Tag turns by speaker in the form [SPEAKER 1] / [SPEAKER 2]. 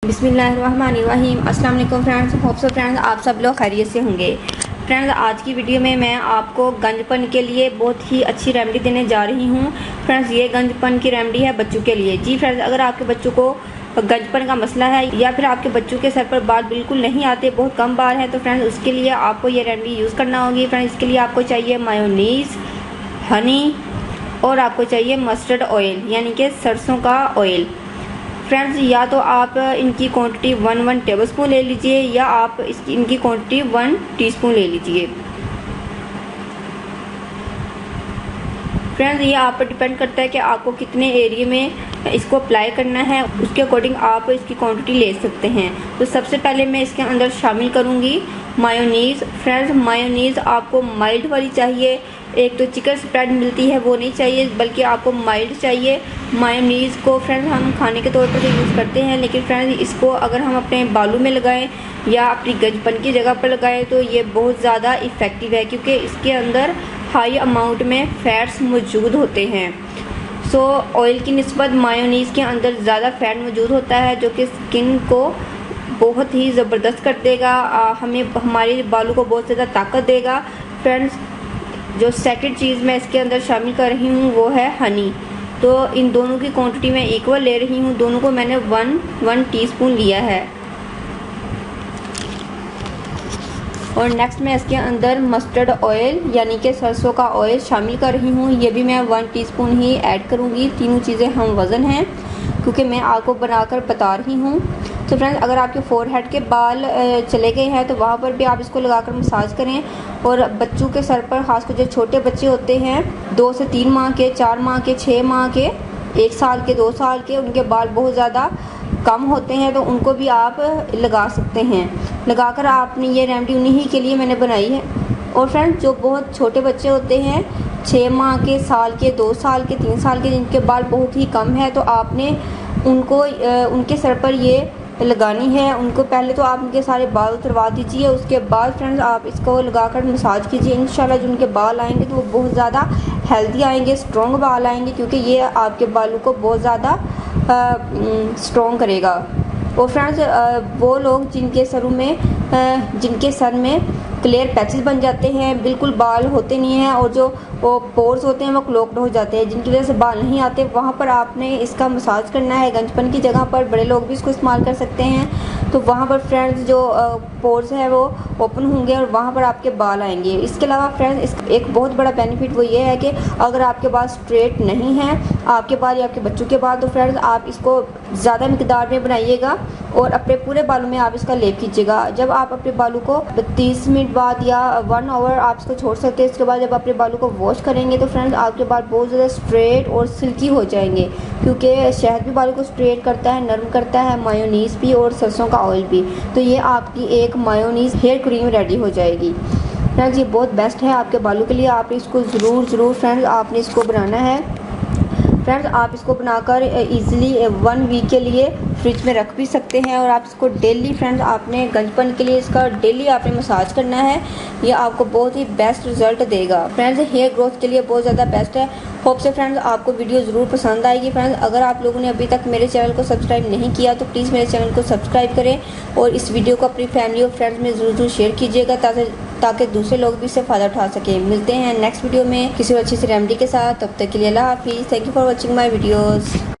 [SPEAKER 1] बिस्मिल्लाहिर्रहमानिर्रहीम। अस्सलाम वालेकुम फ्रेंड्स, होप सो फ्रेंड्स आप सब लोग खैरियत से होंगे। फ्रेंड्स आज की वीडियो में मैं आपको गंजपन के लिए बहुत ही अच्छी रेमेडी देने जा रही हूँ। फ्रेंड्स ये गंजपन की रेमेडी है बच्चों के लिए। जी फ्रेंड्स, अगर आपके बच्चों को गंजपन का मसला है या फिर आपके बच्चों के सर पर बाल बिल्कुल नहीं आते, बहुत कम बाल है, तो फ्रेंड्स उसके लिए आपको ये रेमेडी यूज़ करना होगी। फ्रेंड्स इसके लिए आपको चाहिए मायोनीज़, हनी और आपको चाहिए मस्टर्ड ऑयल यानी कि सरसों का ऑयल। फ्रेंड्स या तो आप इनकी क्वांटिटी 1 टेबलस्पून ले लीजिए या आप इनकी क्वांटिटी 1 टीस्पून ले लीजिए। फ्रेंड्स ये आप पर डिपेंड करता है कि आपको कितने एरिया में इसको अप्लाई करना है, उसके अकॉर्डिंग आप इसकी क्वांटिटी ले सकते हैं। तो सबसे पहले मैं इसके अंदर शामिल करूंगी मायोनीज़। फ्रेंड्स मायोनीज़ आपको माइल्ड वाली चाहिए, एक तो चिकन स्प्रेड मिलती है वो नहीं चाहिए, बल्कि आपको माइल्ड चाहिए। मायोनीज़ को फ्रेंड्स हम खाने के तौर पर तो यूज़ करते हैं, लेकिन फ्रेंड्स इसको अगर हम अपने बालों में लगाएं या अपनी गंजपन की जगह पर लगाएं तो ये बहुत ज़्यादा इफ़ेक्टिव है, क्योंकि इसके अंदर हाई अमाउंट में फैट्स मौजूद होते हैं। सो ऑयल की निस्बत मायोनीज़ के अंदर ज़्यादा फैट मौजूद होता है, जो कि स्किन को बहुत ही ज़बरदस्त कर देगा, हमें हमारे बालों को बहुत ज़्यादा ताकत देगा। फ्रेंड्स जो सेकंड चीज़ मैं इसके अंदर शामिल कर रही हूँ वो है हनी। तो इन दोनों की क्वांटिटी मैं इक्वल ले रही हूँ, दोनों को मैंने 1 टीस्पून लिया है। और नेक्स्ट मैं इसके अंदर मस्टर्ड ऑयल यानी कि सरसों का ऑयल शामिल कर रही हूँ, ये भी मैं 1 टीस्पून ही ऐड करूँगी। तीनों चीज़ें हम वज़न हैं क्योंकि मैं आपको बनाकर बता रही हूँ। तो फ्रेंड्स अगर आपके फोरहेड के बाल चले गए हैं तो वहाँ पर भी आप इसको लगाकर मसाज करें। और बच्चों के सर पर, खासकर जो छोटे बच्चे होते हैं 2 से 3 माह के, 4 माह के, 6 माह के, 1 साल के, 2 साल के, उनके बाल बहुत ज़्यादा कम होते हैं तो उनको भी आप लगा सकते हैं। लगाकर आपने ये रेमेडी उन्हीं के लिए मैंने बनाई है। और फ्रेंड्स जो बहुत छोटे बच्चे होते हैं 6 माह के, साल के, 2 साल के, 3 साल के, जिनके बाल बहुत ही कम है, तो आपने उनको उनके सर पर ये लगानी है। उनको पहले तो आप उनके सारे बाल उतरवा दीजिए, उसके बाद फ्रेंड्स आप इसको लगाकर मसाज कीजिए। इंशाल्लाह जो उनके बाल आएंगे तो वो बहुत ज़्यादा हेल्दी आएंगे, स्ट्रॉन्ग बाल आएंगे, क्योंकि ये आपके बालों को बहुत ज़्यादा स्ट्रॉन्ग करेगा। और फ्रेंड्स वो लोग जिनके सर में क्लियर पैचेस बन जाते हैं, बिल्कुल बाल होते नहीं हैं, और जो वो पोर्स होते हैं वो क्लोक्ड हो जाते हैं, जिनकी वजह से बाल नहीं आते, वहाँ पर आपने इसका मसाज करना है। गंजपन की जगह पर बड़े लोग भी इसको इस्तेमाल कर सकते हैं। तो वहाँ पर फ्रेंड्स जो पोर्स है वो ओपन होंगे और वहाँ पर आपके बाल आएंगे। इसके अलावा फ्रेंड्स एक बहुत बड़ा बेनिफिट वो ये है कि अगर आपके बाल स्ट्रेट नहीं हैं, आपके बाल या आपके बच्चों के बाल, तो फ्रेंड्स आप इसको ज़्यादा मिकदार में बनाइएगा और अपने पूरे बालों में आप इसका लेप कीजिएगा। जब आप अपने बालों को 30 मिनट बाद या 1 आवर आप इसको छोड़ सकते हैं। इसके बाद जब अपने बालों को वॉश करेंगे तो फ्रेंड्स आपके बाल बहुत ज़्यादा स्ट्रेट और सिल्की हो जाएंगे, क्योंकि शहद भी बालों को स्ट्रेट करता है, नरम करता है, मायोनीज़ भी और सरसों का ऑयल भी। तो ये आपकी एक मायोनीज़ हेयर क्रीम रेडी हो जाएगी। फ्रेंड्स ये बहुत बेस्ट है आपके बालों के लिए, आप इसको ज़रूर फ्रेंड्स आपने इसको बनाना है। फ्रेंड्स आप इसको बनाकर इजीली 1 वीक के लिए फ्रिज में रख भी सकते हैं, और आप इसको डेली फ्रेंड्स आपने गंजपन के लिए इसका डेली आपने मसाज करना है। ये आपको बहुत ही बेस्ट रिजल्ट देगा। फ्रेंड्स हेयर ग्रोथ के लिए बहुत ज़्यादा बेस्ट है। होप से फ्रेंड्स आपको वीडियो ज़रूर पसंद आएगी। फ्रेंड्स अगर आप लोगों ने अभी तक मेरे चैनल को सब्सक्राइब नहीं किया तो प्लीज़ मेरे चैनल को सब्सक्राइब करें और इस वीडियो को अपनी फैमिली और फ्रेंड्स में ज़रूर शेयर कीजिएगा, ताकि दूसरे लोग भी इससे फ़ायदा उठा सकें। मिलते हैं नेक्स्ट वीडियो में किसी अच्छी सी रेमेडी के साथ, तब तक के लिए अल्लाह हाफिज़। Thank you for watching my videos.